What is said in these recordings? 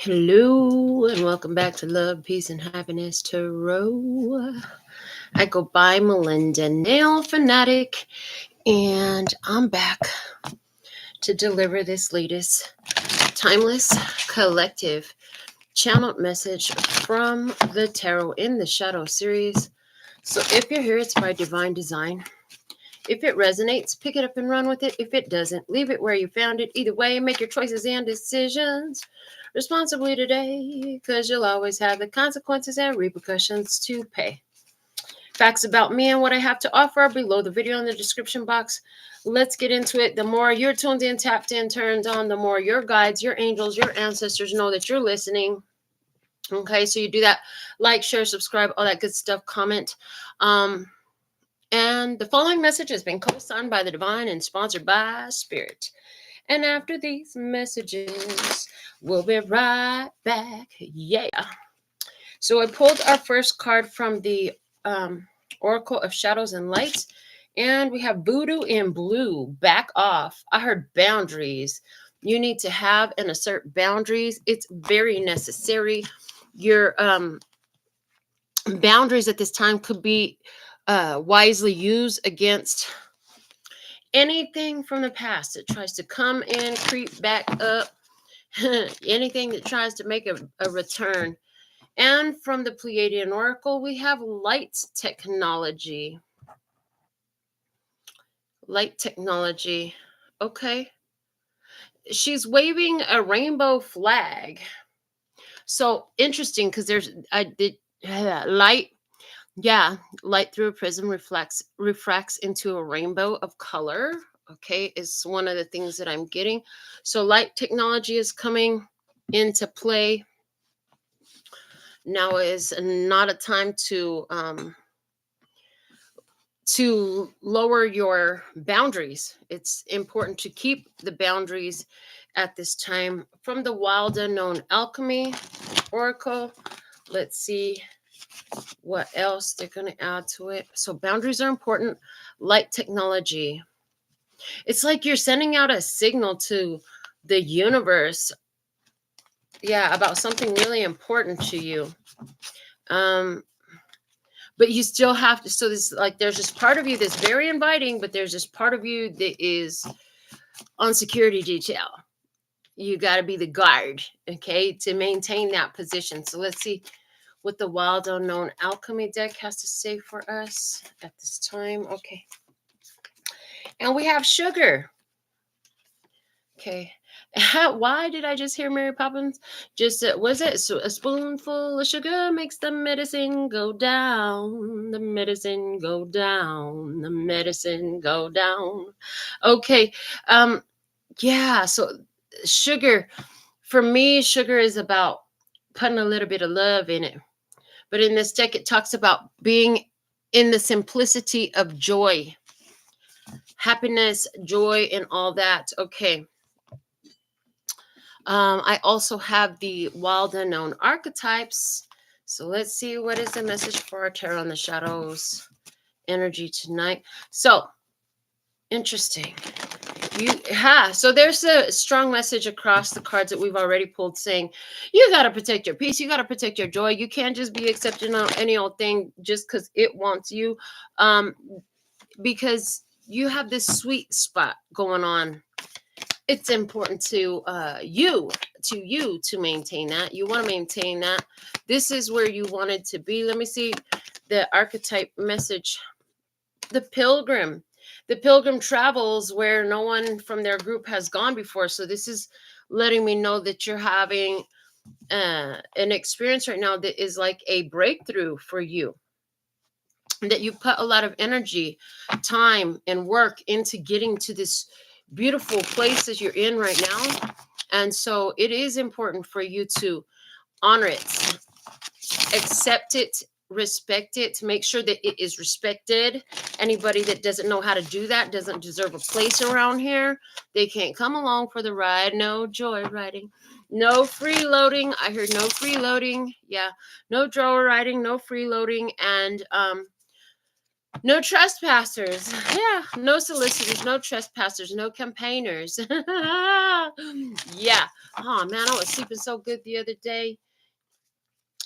Hello and welcome back to Love, Peace, and Happiness Tarot. I go by Melinda NailFanatic, and I'm back to deliver this latest timeless collective channeled message from the Tarot in the Shadow series. So if you're here, it's by divine design. If it resonates, pick it up and run with it. If it doesn't, leave it where you found it. Either way, make your choices and decisions responsibly today, because you'll always have the consequences and repercussions to pay. Facts about me and what I have to offer are below the video in the description box. Let's get into it. The more you're tuned in, tapped in, turned on, the more your guides, your angels, your ancestors know that you're listening. Okay, so you do that. Like, share, subscribe, all that good stuff. Comment. And the following message has been co-signed by the divine and sponsored by Spirit. And after these messages, we'll be right back. Yeah. So I pulled our first card from the Oracle of Shadows and Lights. And we have Voodoo in blue. Back off. I heard boundaries. You need to have and assert boundaries. It's very necessary. Your boundaries at this time could be wisely used against anything from the past that tries to come in, creep back up, anything that tries to make a return. And from the Pleiadian Oracle, we have light technology. Light technology. Okay. She's waving a rainbow flag. So interesting, because light. Yeah, light through a prism refracts into a rainbow of color. Okay, is one of the things that I'm getting. So light technology is coming into play. Now is not a time to lower your boundaries. It's important to keep the boundaries at this time. From the Wild Unknown Alchemy Oracle, let's see what else they're going to add to it. So boundaries are important. Light technology. It's like you're sending out a signal to the universe. Yeah, about something really important to you. But you still have to, so this, like, there's this part of you that's very inviting, but there's this part of you that is on security detail. You got to be the guard, okay, to maintain that position. So let's see what the Wild Unknown Alchemy deck has to say for us at this time. Okay. And we have sugar. Okay. Why did I just hear Mary Poppins? Just, was it so a spoonful of sugar makes the medicine go down, the medicine go down, the medicine go down. Okay. Yeah. So sugar, for me, sugar is about putting a little bit of love in it. But in this deck, it talks about being in the simplicity of joy, happiness, joy, and all that. Okay. I also have the Wild Unknown Archetypes. So let's see, what is the message for our Tarot in the Shadows energy tonight. So interesting. So there's a strong message across the cards that we've already pulled, saying you got to protect your peace, you got to protect your joy. You can't just be accepting any old thing just because it wants you, because you have this sweet spot going on. It's important to you to maintain that. You want to maintain that. This is where you wanted to be. Let me see the archetype message. The Pilgrim. The Pilgrim travels where no one from their group has gone before. So this is letting me know that you're having an experience right now that is like a breakthrough for you. That you put a lot of energy, time, and work into getting to this beautiful place that you're in right now. And so it is important for you to honor it, accept it, respect it, make sure that it is respected. Anybody that doesn't know how to do that doesn't deserve a place around here. They can't come along for the ride. No joy riding, no freeloading. I heard no freeloading. Yeah, no joy riding, no freeloading. And No trespassers. Yeah, no solicitors, no trespassers, no campaigners. Yeah. Oh man, I was sleeping so good the other day,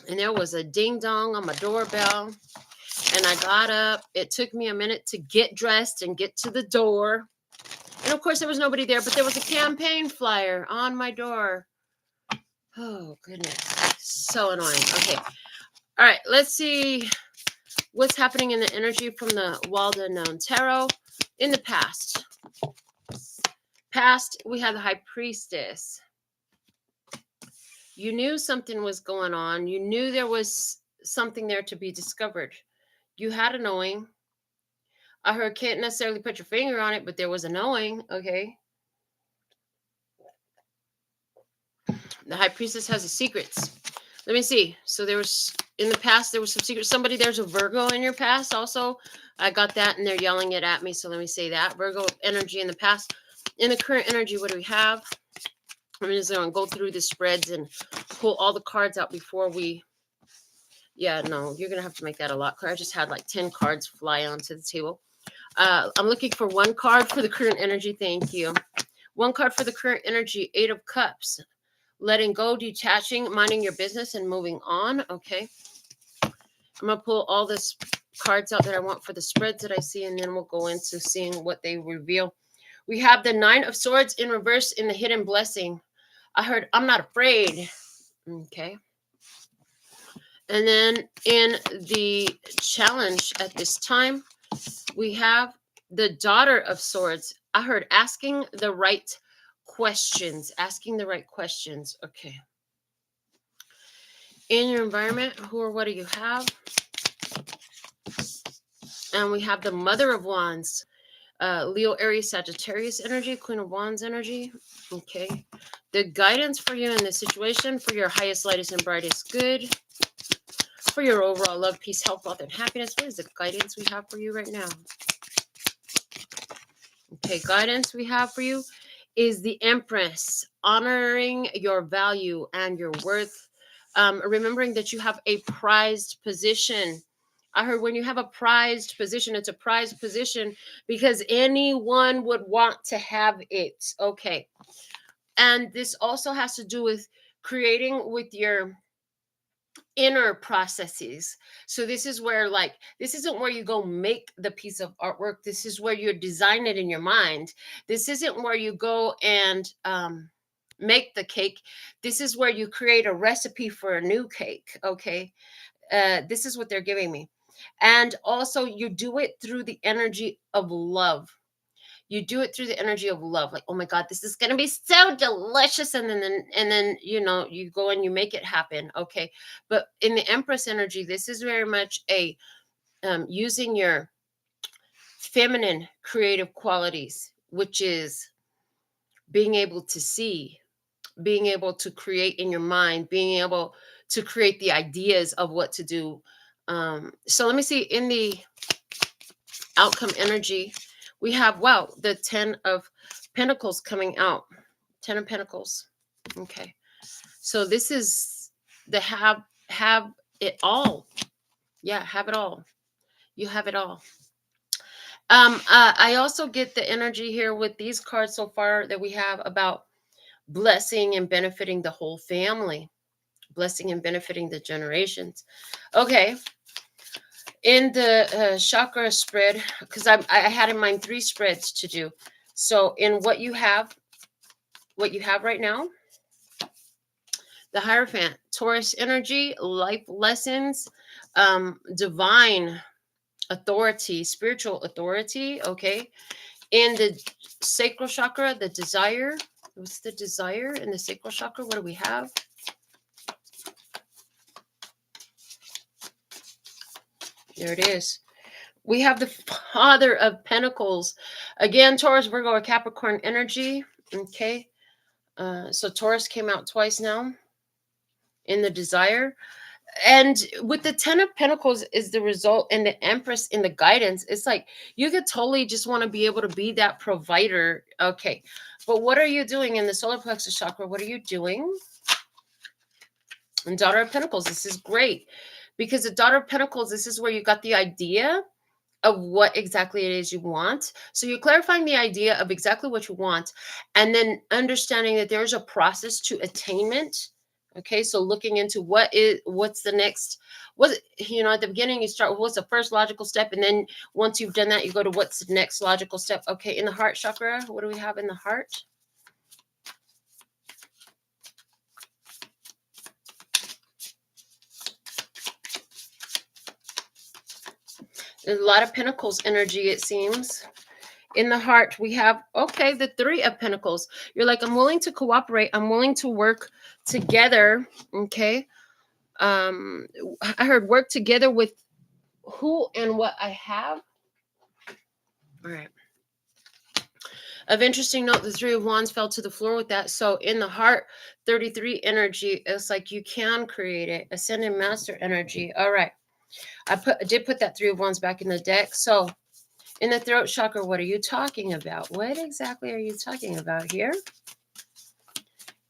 and there was a ding dong on my doorbell, and I got up. It took me a minute to get dressed and get to the door. And of course, there was nobody there, but there was a campaign flyer on my door. Oh, goodness. So annoying. Okay. All right. Let's see what's happening in the energy from the Wild Unknown Tarot in the past. Past, we had the High Priestess. You knew something was going on. You knew there was something there to be discovered. You had a knowing. I heard can't necessarily put your finger on it, but there was a knowing. Okay. The High Priestess has the secrets. Let me see. So there was, in the past, there was some secrets. Somebody, there's a Virgo in your past also. I got that, and they're yelling it at me. So let me say that. Virgo energy in the past. In the current energy, what do we have? I'm just going to go through the spreads and pull all the cards out before we... Yeah, no, you're going to have to make that a lot clearer. I just had like 10 cards fly onto the table. I'm looking for one card for the current energy. Thank you. One card for the current energy. 8 of Cups. Letting go, detaching, minding your business, and moving on. Okay. I'm going to pull all this cards out that I want for the spreads that I see, and then we'll go into seeing what they reveal. We have the 9 of Swords in reverse in the hidden blessing. I heard, I'm not afraid. Okay. And then in the challenge at this time, we have the Daughter of Swords. I heard asking the right questions. Asking the right questions. Okay. In your environment, who or what do you have? And we have the Mother of Wands. Leo, Aries, Sagittarius energy. Queen of Wands energy. Okay. The guidance for you in this situation, for your highest, lightest, and brightest good. For your overall love, peace, health, wealth, and happiness. What is the guidance we have for you right now? Okay, guidance we have for you is the Empress, honoring your value and your worth. Remembering that you have a prized position. I heard when you have a prized position, it's a prized position because anyone would want to have it. Okay. And this also has to do with creating with your inner processes. So this is where, like, this isn't where you go make the piece of artwork. This is where you design it in your mind. This isn't where you go and make the cake. This is where you create a recipe for a new cake. Okay. This is what they're giving me. And also you do it through the energy of love. You do it through the energy of love, like, oh my God, this is going to be so delicious. And then, you know, you go and you make it happen. Okay. But in the Empress energy, this is very much a using your feminine creative qualities, which is being able to see, being able to create in your mind, being able to create the ideas of what to do. So let me see in the outcome energy, we have, wow, the 10 of Pentacles coming out. 10 of Pentacles. Okay. So this is the have it all. Yeah, have it all. You have it all. I also get the energy here with these cards so far that we have about blessing and benefiting the whole family. Blessing and benefiting the generations. Okay. In the chakra spread, because I had in mind 3 spreads to do. So in what you have right now, the Hierophant, Taurus energy, life lessons, divine authority, spiritual authority. Okay. In the sacral chakra, the desire. What's the desire in the sacral chakra? What do we have? There it is. We have the Father of Pentacles. Again, Taurus, Virgo, or Capricorn energy. Okay. So Taurus came out twice now in the desire. And with the 10 of Pentacles is the result, and the Empress in the guidance. It's like you could totally just want to be able to be that provider. Okay. But what are you doing in the solar plexus chakra? What are you doing? And Daughter of Pentacles, this is great. Because the Daughter of Pentacles, this is where you got the idea. of what exactly it is you want. So you're clarifying the idea of exactly what you want, and then understanding that there's a process to attainment. Okay, so looking into what's the next, what, at the beginning you start with what's the first logical step, and then once you've done that, you go to what's the next logical step. Okay, in the heart chakra, what do we have in the heart? There's a lot of pentacles energy, it seems. In the heart, we have, okay, the Three of Pentacles. You're like, I'm willing to cooperate. I'm willing to work together. Okay. I heard work together with who and what I have. All right. Of interesting note, the Three of Wands fell to the floor with that. So in the heart, 33 energy, it's like you can create it. Ascending Master energy. All right. I did put that Three of Wands back in the deck. So in the throat chakra, what are you talking about? What exactly are you talking about here?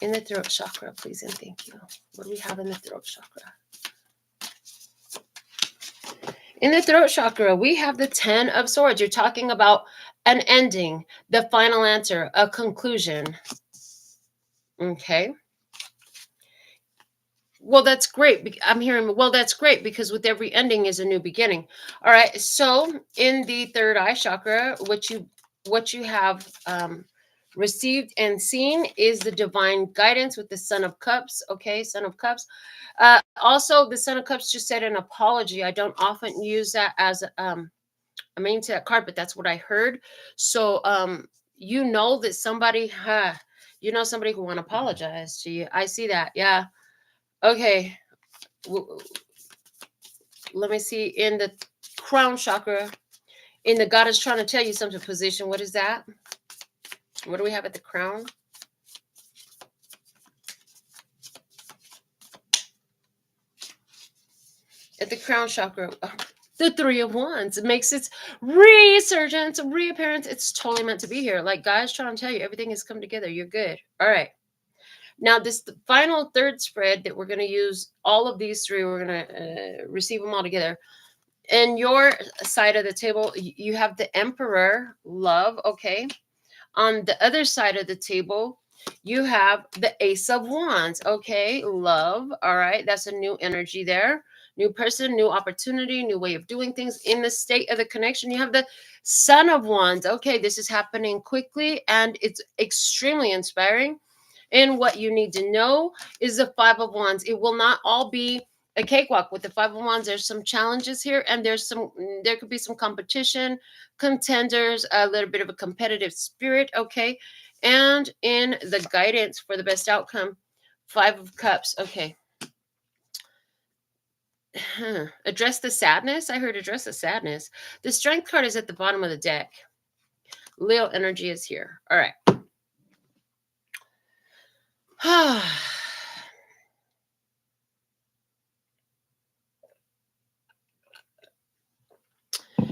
In the throat chakra, please and thank you. What do we have in the throat chakra? In the throat chakra, we have the 10 of Swords. You're talking about an ending, the final answer, a conclusion. Okay. Well, that's great. I'm hearing, well, that's great because with every ending is a new beginning. All right. So in the third eye chakra, what you have received and seen is the divine guidance with the Son of Cups. Okay. Son of Cups. Also, the Son of Cups just said an apology. I don't often use that as a main to that card, but that's what I heard. So that somebody, somebody who want to apologize to you. I see that. Yeah. Okay. Let me see. In the crown chakra, in the God is trying to tell you something position. What is that? What do we have at the crown? At the crown chakra, the Three of Wands. It makes its resurgence, reappearance. It's totally meant to be here. Like God's trying to tell you, everything has come together. You're good. All right. Now, the final third spread that we're going to use, all of these three, we're going to receive them all together. In your side of the table, you have the Emperor, love, okay? On the other side of the table, you have the Ace of Wands, okay? Love, all right? That's a new energy there. New person, new opportunity, new way of doing things. In the state of the connection, you have the Son of Wands. Okay, this is happening quickly and it's extremely inspiring. And what you need to know is the Five of Wands. It will not all be a cakewalk with the Five of Wands. There's some challenges here, and there could be some competition, contenders, a little bit of a competitive spirit. Okay, and in the guidance for the best outcome, Five of Cups. Okay. Address the sadness. I heard address the sadness. The Strength card is at the bottom of the deck. Leo energy is here. All right.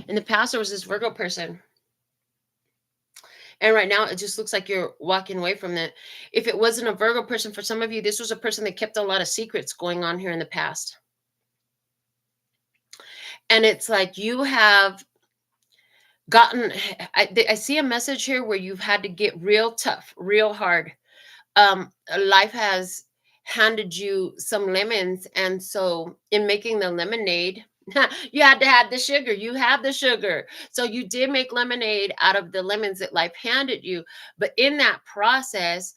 In the past, there was this Virgo person. And right now, it just looks like you're walking away from that. If it wasn't a Virgo person, for some of you, this was a person that kept a lot of secrets going on here in the past. And it's like you have gotten, I see a message here where you've had to get real tough, real hard. Life has handed you some lemons. And so in making the lemonade, you had to have the sugar. You have the sugar. So you did make lemonade out of the lemons that life handed you. But in that process,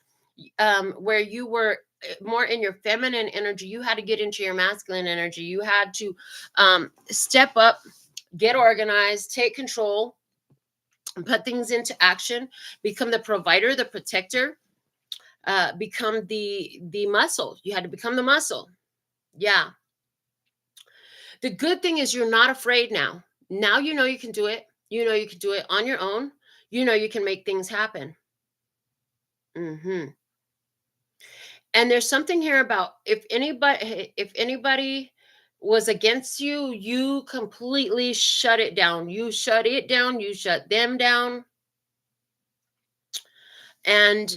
where you were more in your feminine energy, you had to get into your masculine energy. You had to step up, get organized, take control, put things into action, become the provider, the protector, become the muscle. You had to become the muscle. Yeah. The good thing is you're not afraid now. Now you know you can do it. You know you can do it on your own. You know you can make things happen. And there's something here about if anybody was against you, you completely shut it down. You shut it down. You shut them down. And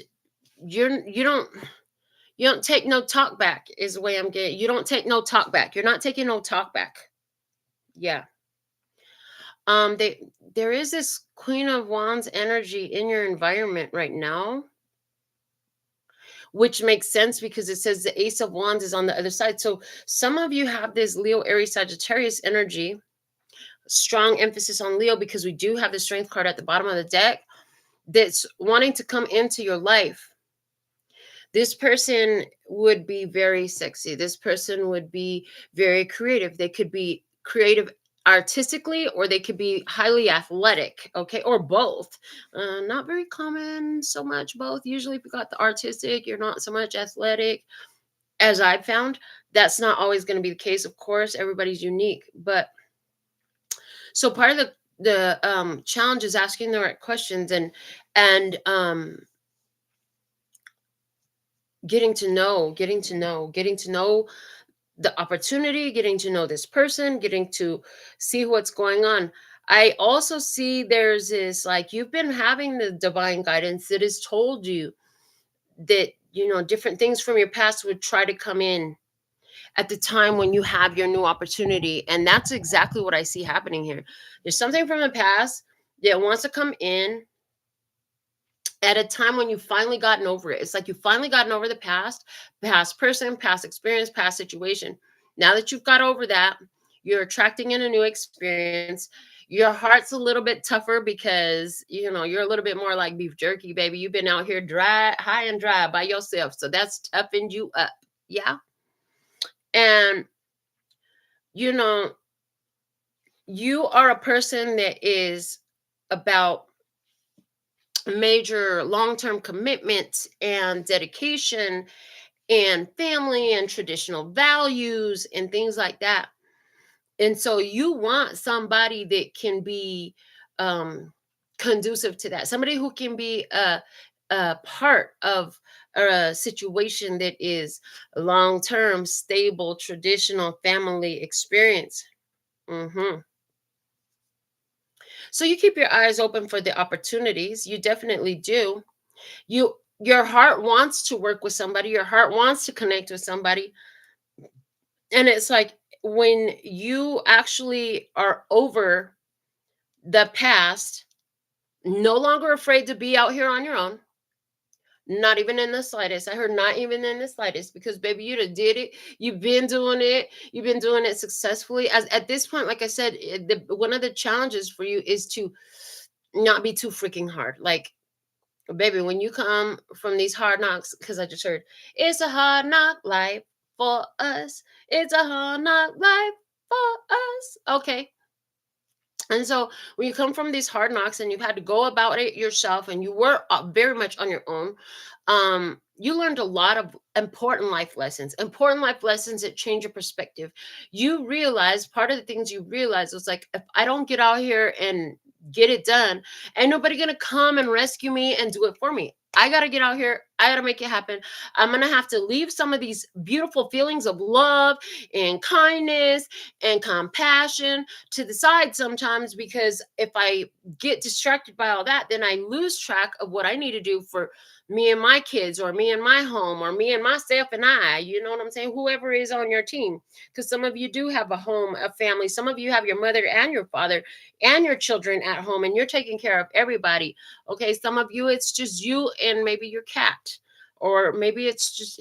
you don't take no talk back is the way I'm getting. You don't take no talk back. You're not taking no talk back. Yeah. There is this Queen of Wands energy in your environment right now, which makes sense because it says the Ace of Wands is on the other side. So some of you have this Leo, Aries, Sagittarius energy, strong emphasis on Leo because we do have the Strength card at the bottom of the deck that's wanting to come into your life. This person would be very sexy. This person would be very creative. They could be creative artistically, or they could be highly athletic, okay, or both. Not very common so much both. Usually if you got the artistic, you're not so much athletic, as I've found. That's not always going to be the case, of course. Everybody's unique. But so part of the challenge is asking the right questions and getting to know the opportunity, getting to know this person, getting to see what's going on. I also see there's this, like, you've been having the divine guidance that has told you that, different things from your past would try to come in at the time when you have your new opportunity. And that's exactly what I see happening here. There's something from the past that wants to come in at a time when you've finally gotten over it. It's like you've finally gotten over the past person, past experience, past situation. Now that you've got over that, you're attracting in a new experience. Your heart's a little bit tougher because, you're a little bit more like beef jerky, baby. You've been out here dry, high and dry by yourself. So that's toughened you up. Yeah. And, you know, you are a person that is about major long-term commitment and dedication and family and traditional values and things like that. And so you want somebody that can be um, conducive to that, somebody who can be a part of a situation that is long-term, stable, traditional family experience. hmm So you keep your eyes open for the opportunities. You definitely do. Your heart wants to work with somebody. Your heart wants to connect with somebody. And it's like when you actually are over the past, no longer afraid to be out here on your own. Not even in the slightest. I heard not even in the slightest, because baby, you done did it. You've been doing it. You've been doing it successfully. As at this point, like I said, one of the challenges for you is to not be too freaking hard. Like, baby, when you come from these hard knocks, because I just heard it's a hard knock life for us. It's a hard knock life for us. Okay. And so when you come from these hard knocks and you've had to go about it yourself and you were very much on your own, you learned a lot of important life lessons that change your perspective. You realize, part of the things you realize was like, if I don't get out here and get it done, ain't nobody gonna come and rescue me and do it for me. I gotta get out here. I gotta make it happen. I'm gonna have to leave some of these beautiful feelings of love and kindness and compassion to the side sometimes, because if I get distracted by all that, then I lose track of what I need to do for me and my kids, or me and my home, or me and myself and I, you know what I'm saying? Whoever is on your team. Because some of you do have a home, a family. Some of you have your mother and your father and your children at home, and you're taking care of everybody. Okay. Some of you, it's just you and maybe your cat, or maybe it's just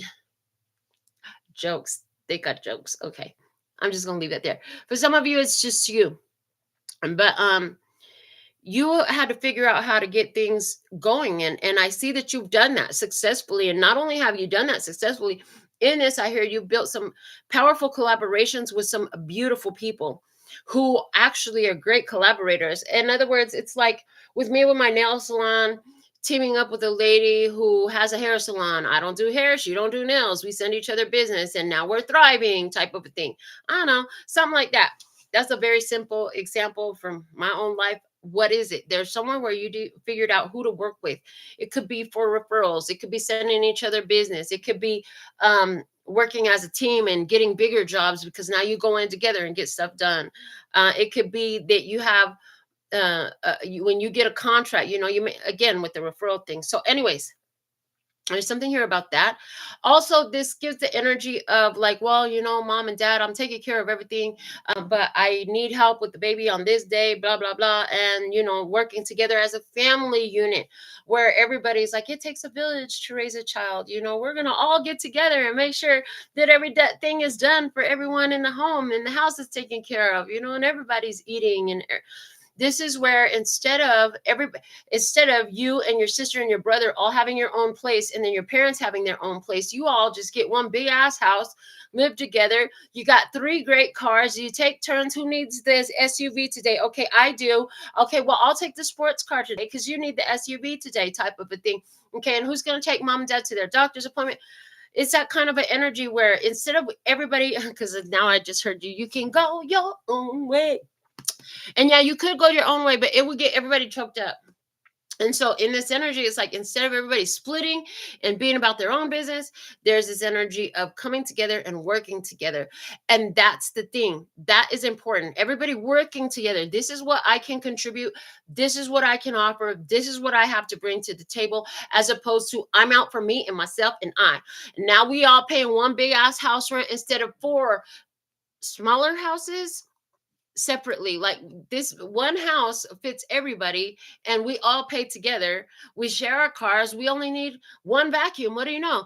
jokes. They got jokes. Okay. I'm just gonna leave that there. For some of you, it's just you. But you had to figure out how to get things going. And I see that you've done that successfully. And not only have you done that successfully, in this, I hear you built some powerful collaborations with some beautiful people who actually are great collaborators. In other words, it's like with me with my nail salon, teaming up with a lady who has a hair salon. I don't do hair, she don't do nails. We send each other business and now we're thriving, type of a thing. I don't know, something like that. That's a very simple example from my own life. What is it? There's somewhere where figured out who to work with. It could be for referrals. It could be sending each other business. It could be working as a team and getting bigger jobs because now you go in together and get stuff done. It could be that you have when you get a contract, you may, again, with the referral thing. So anyways, There's something here about that. Also, this gives the energy of like, well, mom and dad, I'm taking care of everything, but I need help with the baby on this day, blah, blah, blah. And, working together as a family unit where everybody's like, it takes a village to raise a child. We're going to all get together and make sure that thing is done for everyone in the home and the house is taken care of, and everybody's eating. And this is where instead of you and your sister and your brother all having your own place and then your parents having their own place, you all just get one big ass house, live together. You got 3 great cars. You take turns. Who needs this SUV today? Okay, I do. Okay, well, I'll take the sports car today because you need the SUV today, type of a thing. Okay, and who's going to take mom and dad to their doctor's appointment? It's that kind of an energy where instead of everybody, because now I just heard you can go your own way. And yeah, you could go your own way, but it would get everybody choked up. And so in this energy, it's like instead of everybody splitting and being about their own business, there's this energy of coming together and working together. And that's the thing. That is important. Everybody working together. This is what I can contribute. This is what I can offer. This is what I have to bring to the table, as opposed to I'm out for me and myself and I. Now we all paying one big ass house rent instead of 4 smaller houses separately. Like this one house fits everybody and we all pay together. We share our cars. We only need one vacuum. What do you know?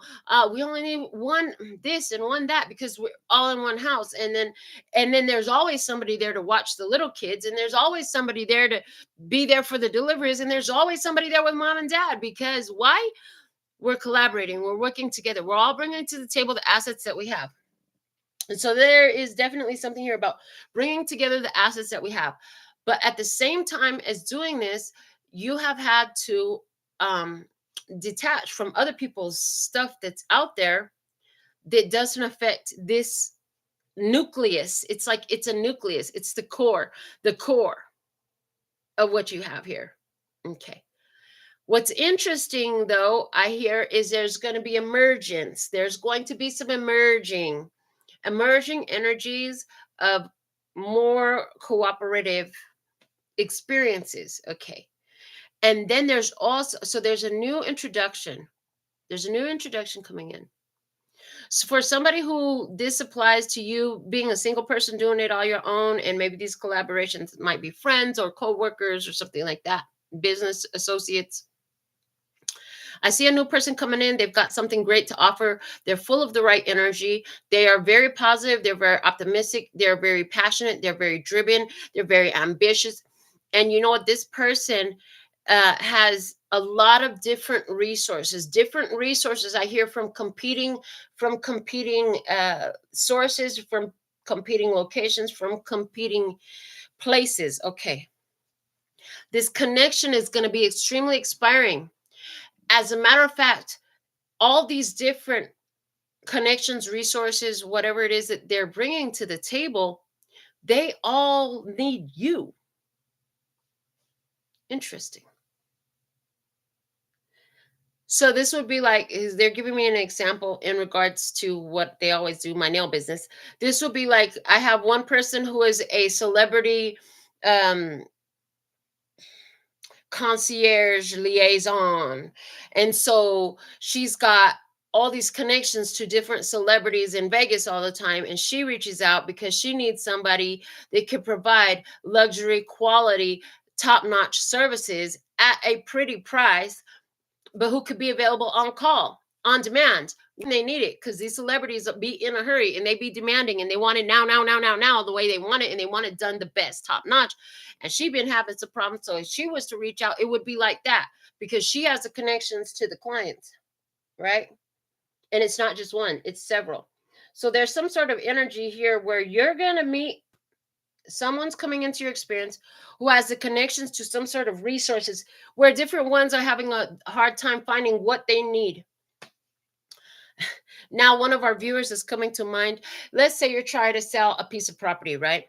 We only need one this and one that because we're all in one house. And then there's always somebody there to watch the little kids, and there's always somebody there to be there for the deliveries, and there's always somebody there with mom and dad. Because why? We're collaborating, we're working together, we're all bringing to the table the assets that we have. And so there is definitely something here about bringing together the assets that we have. But at the same time as doing this, you have had to detach from other people's stuff that's out there that doesn't affect this nucleus. It's like it's a nucleus. It's the core of what you have here. Okay. What's interesting, though, I hear is there's going to be emergence. There's going to be some emerging energies of more cooperative experiences. Okay. And then there's also, so there's a new introduction. There's a new introduction coming in. So for somebody who this applies to you being a single person doing it all your own, and maybe these collaborations might be friends or co-workers or something like that, business associates. I see a new person coming in. They've got something great to offer. They're full of the right energy. They are very positive. They're very optimistic. They're very passionate. They're very driven. They're very ambitious. And you know what? This person has a lot of different resources. Different resources I hear from competing sources, from competing locations, from competing places. Okay. This connection is going to be extremely inspiring. As a matter of fact, all these different connections, resources, whatever it is that they're bringing to the table, they all need you. Interesting. So this would be like, they're giving me an example in regards to what they always do, my nail business. This would be like, I have one person who is a celebrity concierge liaison. And so she's got all these connections to different celebrities in Vegas all the time. And she reaches out because she needs somebody that can provide luxury, quality, top-notch services at a pretty price, but who could be available on call, on demand when they need it. Because these celebrities be in a hurry and they be demanding and they want it now, the way they want it, and they want it done the best, top notch. And she been having some problems. So if she was to reach out, it would be like that because she has the connections to the clients, right? And it's not just one, it's several. So there's some sort of energy here where you're going to meet someone's coming into your experience who has the connections to some sort of resources where different ones are having a hard time finding what they need. Now, one of our viewers is coming to mind. Let's say you're trying to sell a piece of property, right?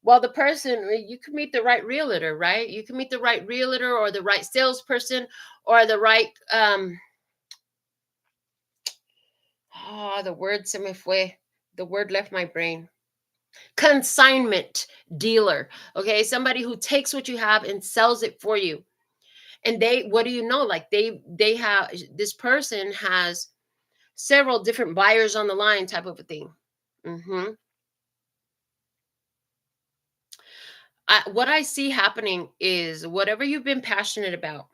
Well, the person, you can meet the right realtor, right? You can meet the right realtor or the right salesperson or the right, the word se me fue. The word left my brain. Consignment dealer. Okay. Somebody who takes what you have and sells it for you. And what do you know? Like they have, this person has several different buyers on the line type of a thing. What I see happening is whatever you've been passionate about,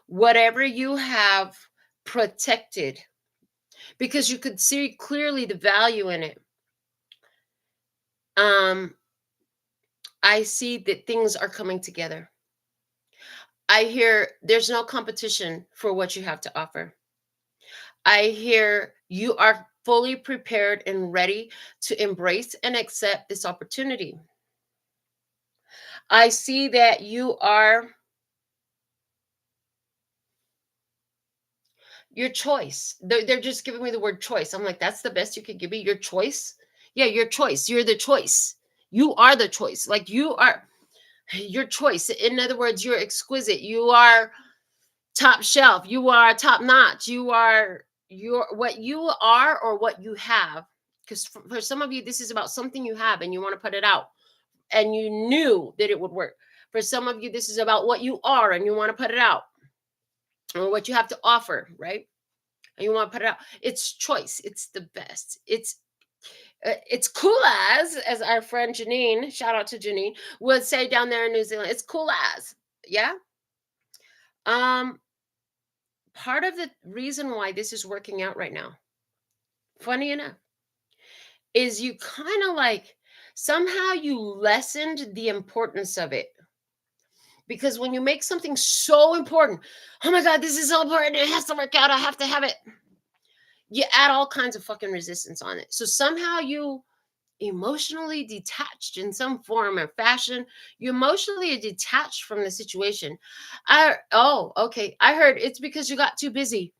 whatever you have protected, because you could see clearly the value in it. I see that things are coming together. I hear there's no competition for what you have to offer. I hear you are fully prepared and ready to embrace and accept this opportunity. I see that you are your choice. They're just giving me the word choice. I'm like, that's the best you could give me? Your choice? Yeah, your choice. You're the choice. You are the choice. Like you are your choice. In other words, you're exquisite. You are top shelf. You are top notch. You are what you are or what you have. Because for some of you, this is about something you have and you want to put it out. And you knew that it would work. For some of you, this is about what you are and you want to put it out. Or what you have to offer, right? And you want to put it out. It's choice. It's the best. It's cool as our friend Janine, shout out to Janine, would say down there in New Zealand. It's cool as, yeah. Part of the reason why this is working out right now, funny enough, is you kind of like somehow you lessened the importance of it. Because when you make something so important, oh my God, this is so important, it has to work out, I have to have it. You add all kinds of fucking resistance on it. So somehow you emotionally detached in some form or fashion. You emotionally detached from the situation. Okay. I heard it's because you got too busy.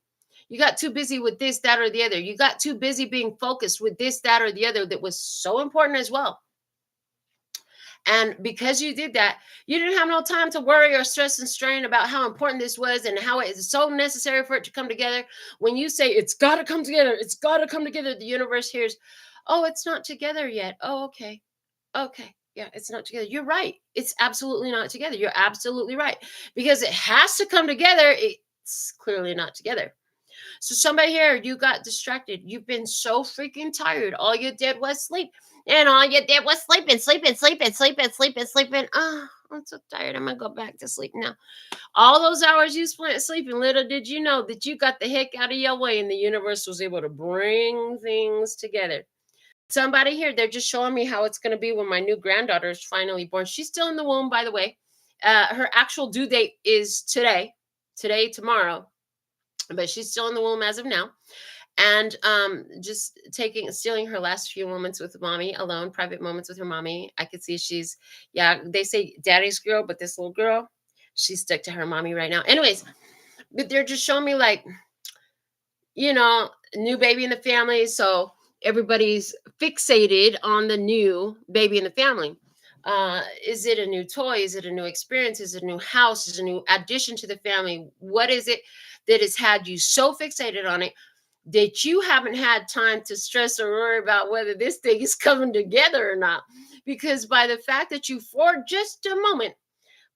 You got too busy with this, that, or the other. You got too busy being focused with this, that, or the other that was so important as well. And because you did that, you didn't have no time to worry or stress and strain about how important this was and how it is so necessary for it to come together. When you say it's got to come together, it's got to come together, the universe hears, oh, it's not together yet. Oh, okay. Okay. Yeah, it's not together. You're right. It's absolutely not together. You're absolutely right. Because it has to come together. It's clearly not together. So somebody here, you got distracted. You've been so freaking tired. All you did was sleep. And all you did was sleeping. Oh, I'm so tired. I'm going to go back to sleep now. All those hours you spent sleeping, little did you know that you got the heck out of your way and the universe was able to bring things together. Somebody here, they're just showing me how it's going to be when my new granddaughter is finally born. She's still in the womb, by the way. Her actual due date is today, tomorrow, but she's still in the womb as of now. And just stealing her last few moments with mommy alone, private moments with her mommy. I could see they say daddy's girl, but this little girl, she's stuck to her mommy right now. Anyways, but they're just showing me like, new baby in the family. So everybody's fixated on the new baby in the family. Is it a new toy? Is it a new experience? Is it a new house? Is it a new addition to the family? What is it that has had you so fixated on it that you haven't had time to stress or worry about whether this thing is coming together or not? Because by the fact that you, for just a moment,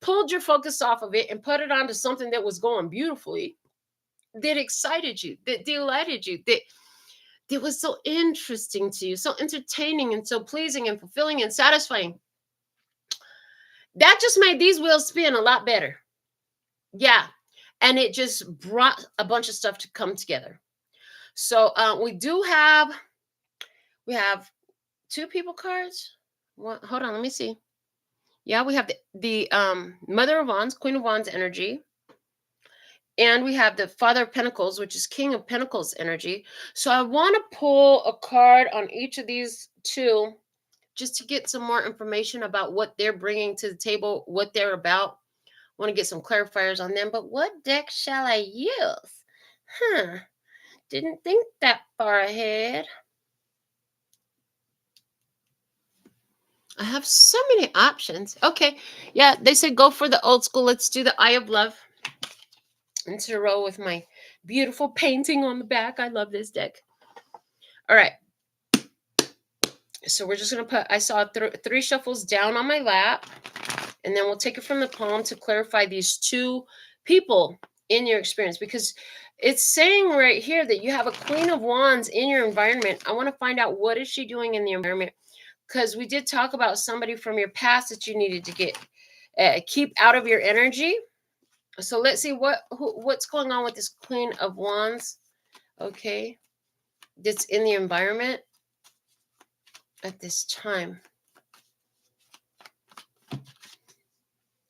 pulled your focus off of it and put it onto something that was going beautifully, that excited you, that delighted you, that was so interesting to you, so entertaining and so pleasing and fulfilling and satisfying, that just made these wheels spin a lot better. Yeah. And it just brought a bunch of stuff to come together. So we have two people cards. Hold on, let me see. Yeah, we have the Mother of Wands, Queen of Wands energy. And we have the Father of Pentacles, which is King of Pentacles energy. So I want to pull a card on each of these two just to get some more information about what they're bringing to the table, what they're about. I want to get some clarifiers on them. But what deck shall I use? Didn't think that far ahead. I have so many options. Okay. Yeah, they said go for the old school. Let's do the Eye of Love. Into a row with my beautiful painting on the back. I love this deck. All right. So we're just going to I saw three shuffles down on my lap. And then we'll take it from the palm to clarify these two people in your experience, because it's saying right here that you have a Queen of Wands in your environment. I want to find out, what is she doing in the environment? Because we did talk about somebody from your past that you needed to get keep out of your energy. So let's see what's going on with this Queen of Wands. Okay, that's in the environment at this time.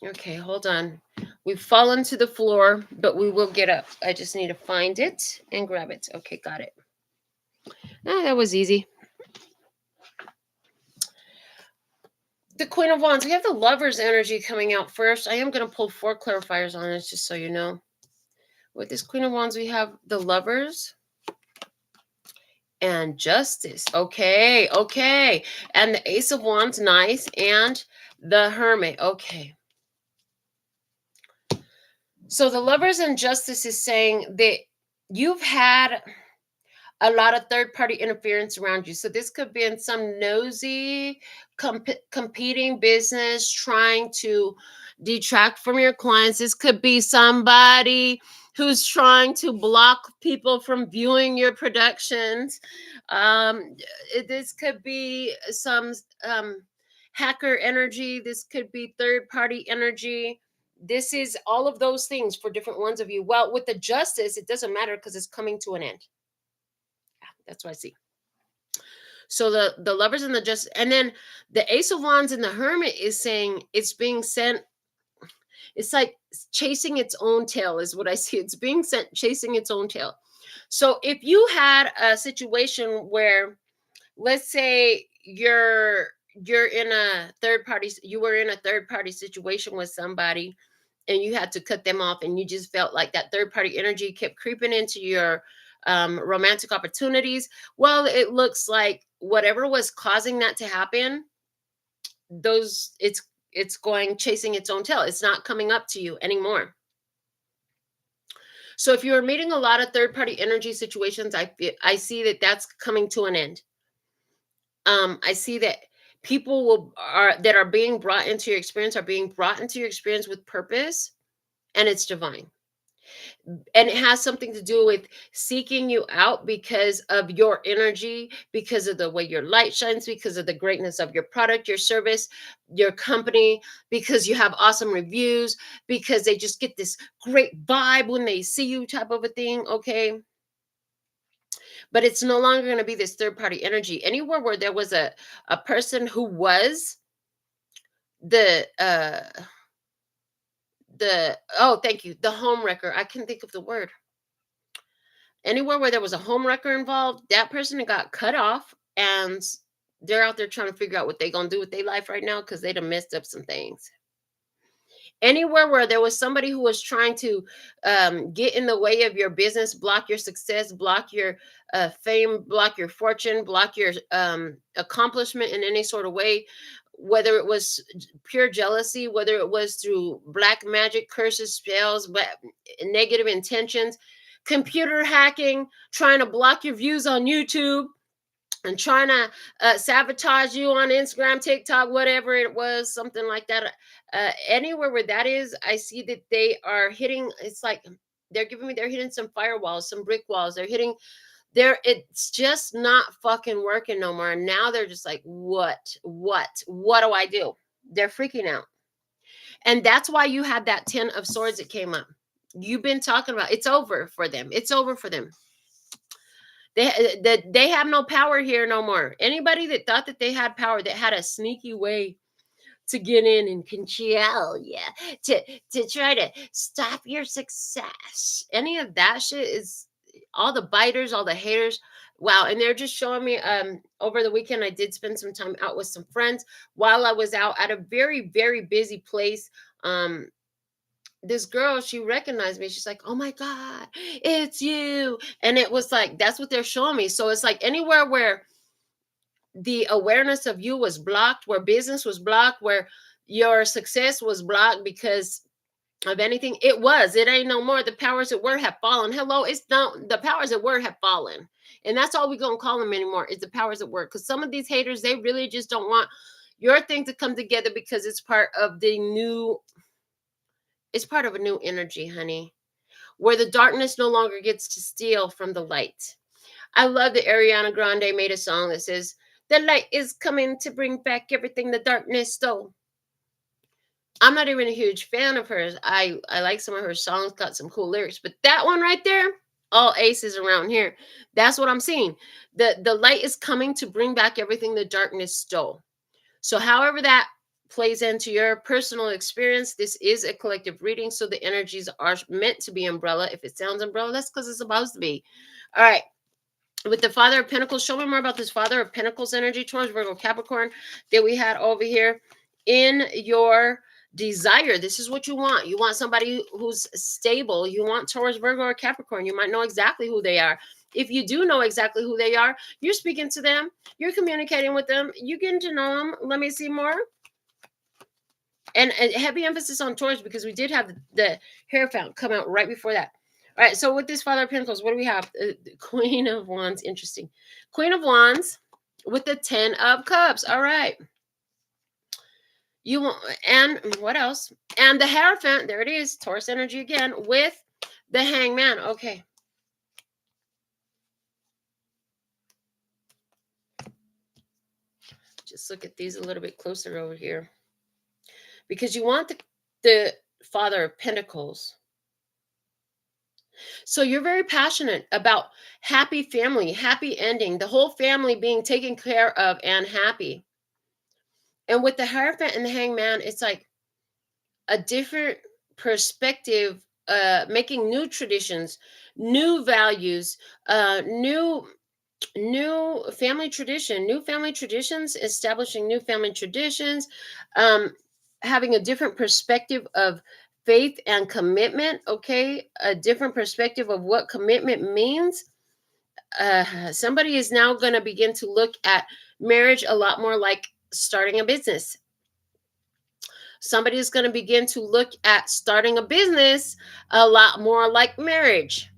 Okay, hold on. We've fallen to the floor, but we will get up. I just need to find it and grab it. Okay, got it. That was easy. The Queen of Wands. We have the Lover's energy coming out first. I am going to pull 4 clarifiers on this, just so you know. With this Queen of Wands, we have the Lovers and Justice. Okay. And the Ace of Wands, nice. And the Hermit. Okay. So the Lovers and Justice is saying that you've had a lot of third-party interference around you. So this could be in some nosy, competing business trying to detract from your clients. This could be somebody who's trying to block people from viewing your productions. This could be some hacker energy. This could be third-party energy. This is all of those things for different ones of you. Well, with the Justice, it doesn't matter because it's coming to an end. That's what I see. So the Lovers and the Justice, and then the Ace of Wands and the Hermit is saying it's being sent. It's like chasing its own tail is what I see. It's being sent, chasing its own tail. So if you had a situation where, let's say you're in a third party, you were in a third party situation with somebody, and you had to cut them off, and you just felt like that third party energy kept creeping into your romantic opportunities. Well, it looks like whatever was causing that to happen, it's going chasing its own tail. It's not coming up to you anymore. So if you're meeting a lot of third party energy situations, I see that that's coming to an end. I see that people that are being brought into your experience are being brought into your experience with purpose, and it's divine. And it has something to do with seeking you out because of your energy, because of the way your light shines, because of the greatness of your product, your service, your company, because you have awesome reviews, because they just get this great vibe when they see you, type of a thing. Okay. But it's no longer going to be this third party energy. Anywhere where there was a person who was the thank you, the home wrecker. I can think of the word. Anywhere where there was a home wrecker involved, that person got cut off, and they're out there trying to figure out what they're going to do with their life right now because they done messed up some things. Anywhere where there was somebody who was trying to get in the way of your business, block your success, block your fame, block your fortune, block your accomplishment in any sort of way, whether it was pure jealousy, whether it was through black magic, curses, spells, but negative intentions, computer hacking, trying to block your views on YouTube, and trying to sabotage you on Instagram, TikTok, whatever it was, something like that. Anywhere where that is, I see that they are hitting. It's like they're hitting some firewalls, some brick walls. It's just not fucking working no more. And now they're just like, what do I do? They're freaking out. And that's why you had that 10 of Swords that came up. You've been talking about it's over for them. It's over for them. They have no power here no more. Anybody that thought that they had power, that had a sneaky way to get in and control, to try to stop your success. Any of that shit is all the biters, all the haters. Wow. And they're just showing me over the weekend, I did spend some time out with some friends while I was out at a very, very busy place. This girl, she recognized me. She's like, oh my God, it's you. And it was like, that's what they're showing me. So it's like anywhere where the awareness of you was blocked, where business was blocked, where your success was blocked because of anything, it ain't no more. The powers that were have fallen. Hello, it's not, the powers that were have fallen. And that's all we're going to call them anymore, is the powers that were. Because some of these haters, they really just don't want your thing to come together because it's part of the new, it's part of a new energy, honey, where the darkness no longer gets to steal from the light. I love that Ariana Grande made a song that says, "The light is coming to bring back everything the darkness stole." I'm not even a huge fan of hers. I like some of her songs, got some cool lyrics, but that one right there, all aces around here. That's what I'm seeing. The light is coming to bring back everything the darkness stole. So however that plays into your personal experience, this is a collective reading, so the energies are meant to be umbrella. If it sounds umbrella, that's because it's supposed to be. All right. With the Father of Pentacles, show me more about this Father of Pentacles energy, Taurus, Virgo, Capricorn, that we had over here in your desire. This is what you want. You want somebody who's stable. You want Taurus, Virgo, or Capricorn. You might know exactly who they are. If you do know exactly who they are, you're speaking to them. You're communicating with them. You're getting to know them. Let me see more. And a heavy emphasis on Taurus because we did have the Hierophant come out right before that. All right, so with this Father of Pentacles, what do we have? Queen of Wands, interesting. Queen of Wands with the 10 of Cups. All right. You want, and what else? And the Hierophant, there it is, Taurus energy again with the Hangman. Okay. Just look at these a little bit closer over here. Because you want the Father of Pentacles. So you're very passionate about happy family, happy ending, the whole family being taken care of and happy. And with the Hierophant and the Hangman, it's like a different perspective, making new traditions, new values, new family tradition, new family traditions, establishing new family traditions, having a different perspective of faith and commitment. Okay, a different perspective of what commitment means. Somebody is now going to begin to look at marriage a lot more like starting a business. Somebody is going to begin to look at starting a business a lot more like marriage.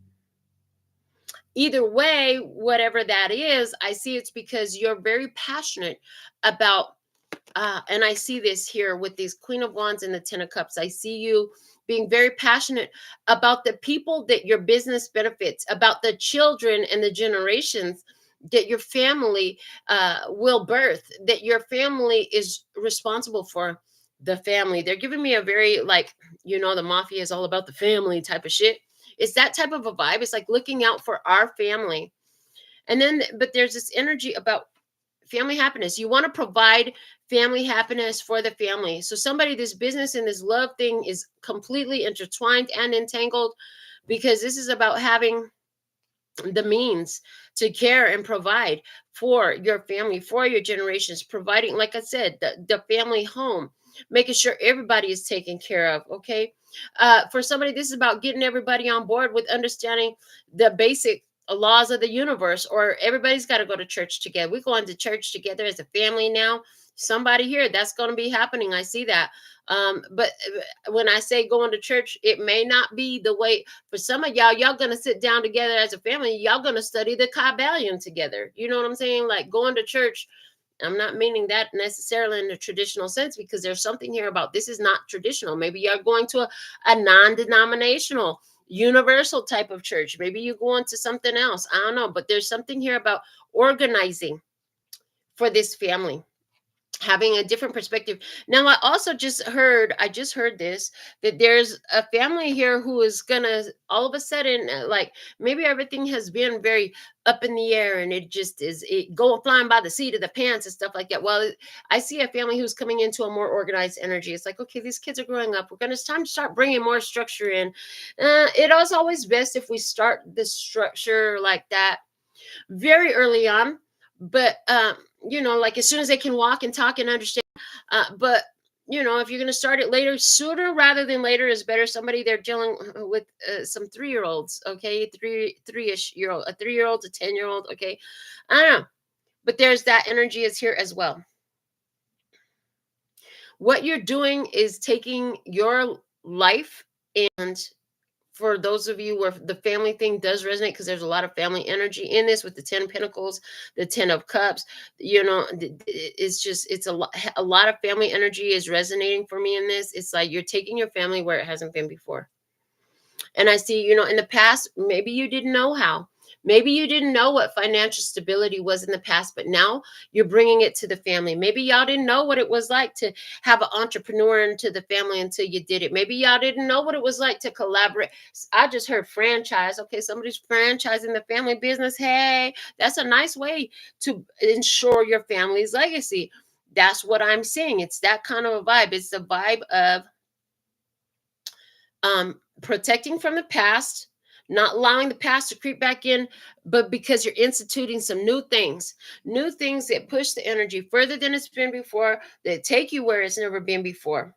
Either way, whatever that is, I see it's because you're very passionate about, and I see this here with these Queen of Wands and the 10 of Cups. I see you being very passionate about the people that your business benefits, about the children and the generations that your family will birth, that your family is responsible for the family. They're giving me a very, like, the mafia is all about the family type of shit. It's that type of a vibe. It's like looking out for our family. And then, but there's this energy about family happiness. You want to provide family happiness for the family. So somebody, this business and this love thing is completely intertwined and entangled because this is about having the means to care and provide for your family, for your generations, providing, like I said, the family home, making sure everybody is taken care of. Okay. For somebody, this is about getting everybody on board with understanding the basic laws of the universe, or everybody's got to go to church together. We're going to church together as a family now. Somebody here, that's going to be happening. I see that. But when I say going to church, it may not be the way for some of y'all going to sit down together as a family. Y'all going to study the Kabbalion together. You know what I'm saying? Like going to church. I'm not meaning that necessarily in the traditional sense, because there's something here about this is not traditional. Maybe you're going to a non-denominational, universal type of church. Maybe you're going to something else. I don't know. But there's something here about organizing for this family, having a different perspective. Now, I just heard this, that there's a family here who is gonna all of a sudden, like maybe everything has been very up in the air and it just is it going flying by the seat of the pants and stuff like that. Well, I see a family who's coming into a more organized energy. It's like, okay, these kids are growing up. It's time to start bringing more structure in. It is always best if we start the structure like that very early on, but like as soon as they can walk and talk and understand. But if you're going to start it later, sooner rather than later is better. Somebody, they're dealing with some 3-year-olds. Okay, three-ish year old, a 3-year-old, a 10-year-old. Okay, I don't know, but there's that energy is here as well. What you're doing is taking your life and for those of you where the family thing does resonate, because there's a lot of family energy in this with the 10 of Pentacles, the 10 of Cups, it's just, a lot of family energy is resonating for me in this. It's like you're taking your family where it hasn't been before. And I see, in the past, maybe you didn't know how. Maybe you didn't know what financial stability was in the past, but now you're bringing it to the family. Maybe y'all didn't know what it was like to have an entrepreneur into the family until you did it. Maybe y'all didn't know what it was like to collaborate. I just heard franchise. Okay, somebody's franchising the family business. Hey, that's a nice way to ensure your family's legacy. That's what I'm seeing. It's that kind of a vibe. It's the vibe of protecting from the past, not allowing the past to creep back in, but because you're instituting some new things that push the energy further than it's been before, that take you where it's never been before.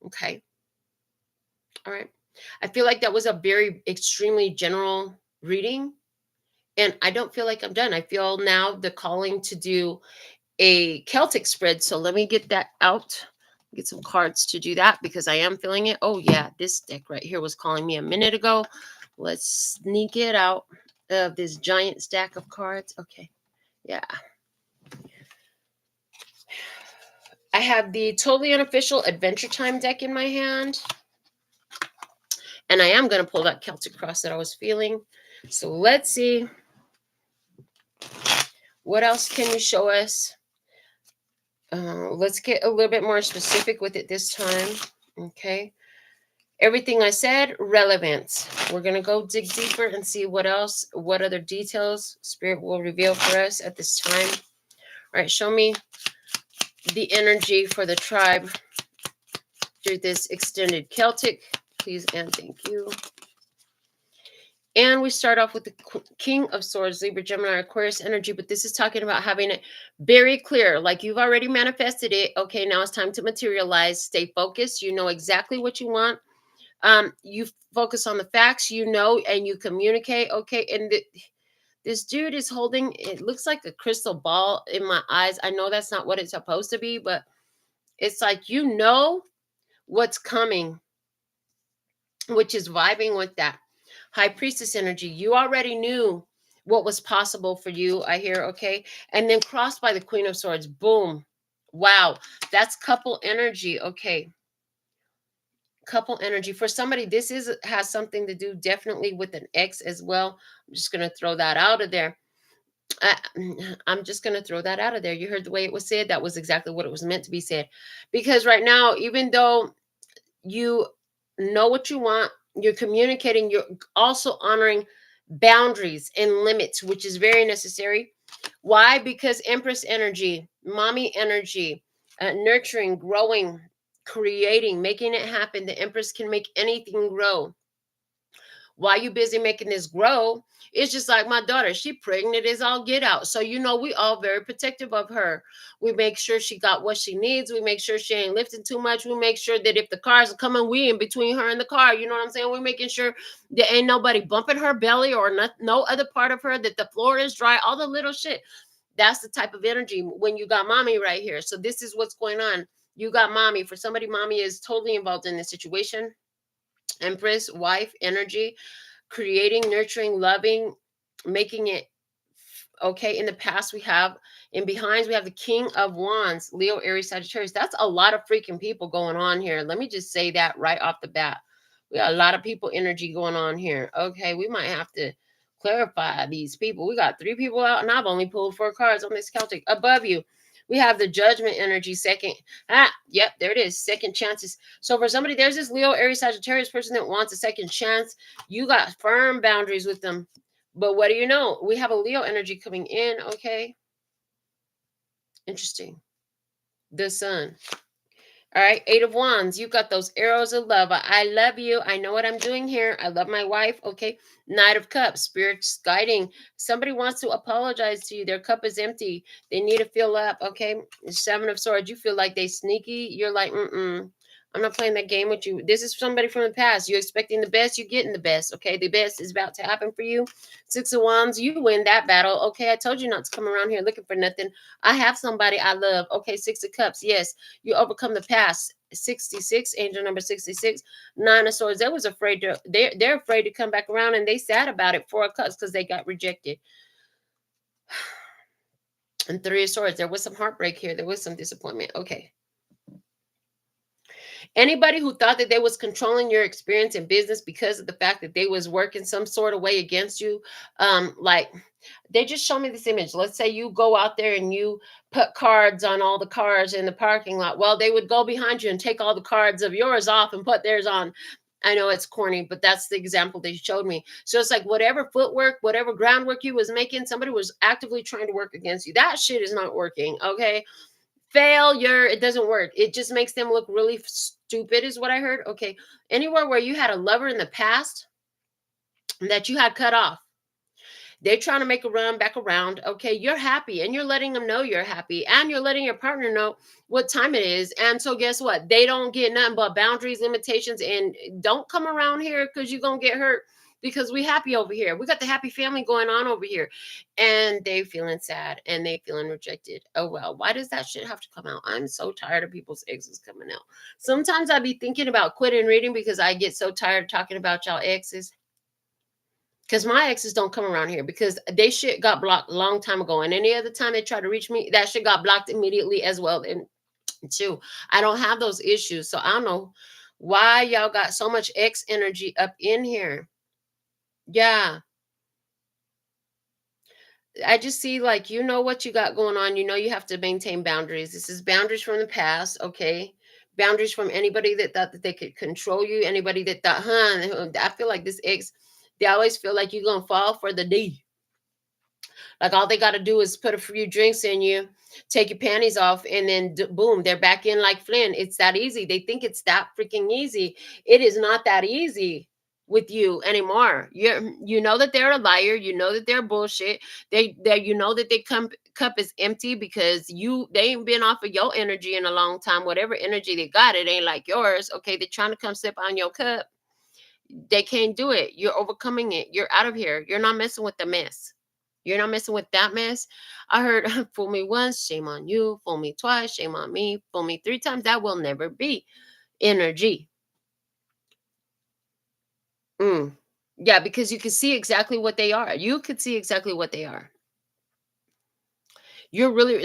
Okay. All right. I feel like that was a very extremely general reading, and I don't feel like I'm done. I feel now the calling to do a Celtic spread. So let me get that out. Get some cards to do that because I am feeling it. Oh yeah, this deck right here was calling me a minute ago. Let's sneak it out of this giant stack of cards. Okay, yeah. I have the totally unofficial Adventure Time deck in my hand. And I am going to pull that Celtic cross that I was feeling. So let's see. What else can you show us? Let's get a little bit more specific with it this time. Okay. Everything I said, relevant. We're going to go dig deeper and see what else, what other details Spirit will reveal for us at this time. All right, show me the energy for the tribe through this extended Celtic, please and thank you. And we start off with the King of Swords, Libra, Gemini, Aquarius energy, but this is talking about having it very clear, like you've already manifested it. Okay, now it's time to materialize. Stay focused. You know exactly what you want. You focus on the facts, and you communicate. Okay, and this dude is holding, it looks like a crystal ball in my eyes. I know that's not what it's supposed to be, but it's like what's coming, which is vibing with that. High Priestess energy. You already knew what was possible for you, I hear, okay? And then crossed by the Queen of Swords. Boom. Wow. That's couple energy, okay? Couple energy. For somebody, this has something to do definitely with an ex as well. I'm just going to throw that out of there. I'm just going to throw that out of there. You heard the way it was said. That was exactly what it was meant to be said. Because right now, even though you know what you want, you're communicating, you're also honoring boundaries and limits, which is very necessary. Why? Because Empress energy, mommy energy, nurturing, growing, creating, making it happen. The Empress can make anything grow. Why you busy making this grow? It's just like my daughter. She pregnant as all get out. So, we all very protective of her. We make sure she got what she needs. We make sure she ain't lifting too much. We make sure that if the cars are coming, we in between her and the car. You know what I'm saying? We're making sure there ain't nobody bumping her belly or no other part of her, that the floor is dry, all the little shit. That's the type of energy when you got mommy right here. So this is what's going on. You got mommy. For somebody, mommy is totally involved in this situation. Empress, wife, energy, creating, nurturing, loving, making it okay. In the past, we have the King of Wands, Leo, Aries, Sagittarius. That's a lot of freaking people going on here. Let me just say that right off the bat. We got a lot of people energy going on here. Okay, we might have to clarify these people. We got 3 people out, and I've only pulled 4 cards on this Celtic. Above you, we have the Judgment energy, second. Yep, there it is, second chances. So for somebody, there's this Leo, Aries, Sagittarius person that wants a second chance. You got firm boundaries with them. But what do you know? We have a Leo energy coming in, okay? Interesting. The Sun. All right, 8 of Wands. You got those arrows of love. I love you. I know what I'm doing here. I love my wife. Okay. Knight of Cups. Spirit's guiding. Somebody wants to apologize to you. Their cup is empty. They need to fill up. Okay. 7 of Swords. You feel like they sneaky. You're like, I'm not playing that game with you. This is somebody from the past. You're expecting the best, you're getting the best. Okay, the best is about to happen for you. 6 of Wands, you win that battle. Okay, I told you not to come around here looking for nothing. I have somebody I love. Okay, 6 of Cups. Yes, you overcome the past. 66, angel number 66. 9 of Swords. They was afraid to. They're afraid to come back around, and they sad about it. 4 of Cups because they got rejected. And 3 of Swords. There was some heartbreak here. There was some disappointment. Okay. Anybody who thought that they was controlling your experience in business because of the fact that they was working some sort of way against you, like they just show me this image. Let's say you go out there and you put cards on all the cars in the parking lot. Well, they would go behind you and take all the cards of yours off and put theirs on. I know it's corny, but that's the example they showed me. So it's like whatever footwork, whatever groundwork you was making, somebody was actively trying to work against you. That shit is not working. Okay. Failure, it doesn't work. It just makes them look really stupid, is what I heard. Okay. Anywhere where you had a lover in the past that you had cut off, they're trying to make a run back around. Okay, you're happy and you're letting them know you're happy and you're letting your partner know what time it is. And so guess what? They don't get nothing but boundaries, limitations, and don't come around here because you're going to get hurt because we happy over here. We got the happy family going on over here. And they feeling sad and they feeling rejected. Oh, well, why does that shit have to come out? I'm so tired of people's exes coming out. Sometimes I be thinking about quitting reading because I get so tired of talking about y'all exes. Because my exes don't come around here because they shit got blocked a long time ago. And any other time they try to reach me, that shit got blocked immediately as well. And too, I don't have those issues. So I don't know why y'all got so much ex energy up in here. Yeah. I just see like, you know what you got going on. You know, you have to maintain boundaries. This is boundaries from the past. Okay. Boundaries from anybody that thought that they could control you. Anybody that thought, I feel like this ex, they always feel like you're going to fall for the D. Like all they got to do is put a few drinks in you, take your panties off, and then boom, they're back in like Flynn. It's that easy. They think it's that freaking easy. It is not that easy with you anymore. You know that they're a liar. You know that they're bullshit. You know that their cup is empty because they ain't been off of your energy in a long time. Whatever energy they got, it ain't like yours. Okay, they're trying to come sip on your cup. They can't do it. You're overcoming it. You're out of here. You're not messing with the mess. You're not messing with that mess. I heard, fool me once, shame on you. Fool me twice, shame on me. Fool me 3 times, that will never be energy. Yeah, because you can see exactly what they are. You could see exactly what they are.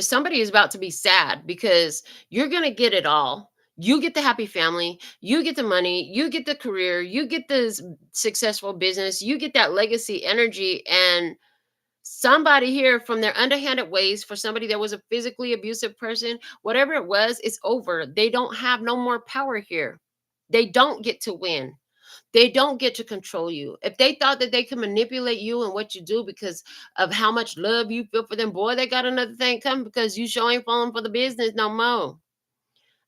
Somebody is about to be sad because you're going to get it all. You get the happy family, you get the money, you get the career, you get the successful business, you get that legacy energy, and somebody here from their underhanded ways, for somebody that was a physically abusive person, whatever it was, it's over. They don't have no more power here. They don't get to win. They don't get to control you. If they thought that they could manipulate you and what you do because of how much love you feel for them, boy, they got another thing coming because you sure ain't falling for the business no more.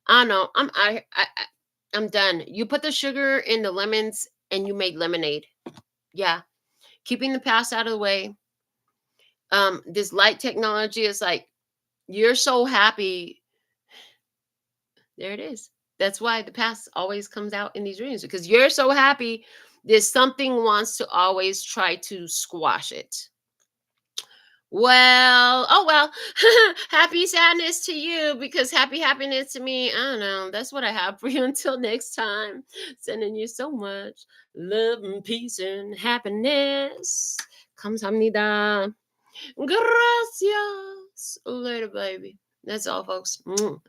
I know. I'm done. You put the sugar in the lemons and you made lemonade. Yeah. Keeping the past out of the way. This light technology is like, you're so happy. There it is. That's why the past always comes out in these dreams, because you're so happy. There's something wants to always try to squash it. Well, oh well. Happy sadness to you because happy happiness to me. I don't know. That's what I have for you until next time. Sending you so much love and peace and happiness. Kamsahamnida. Gracias. Later, baby. That's all, folks. And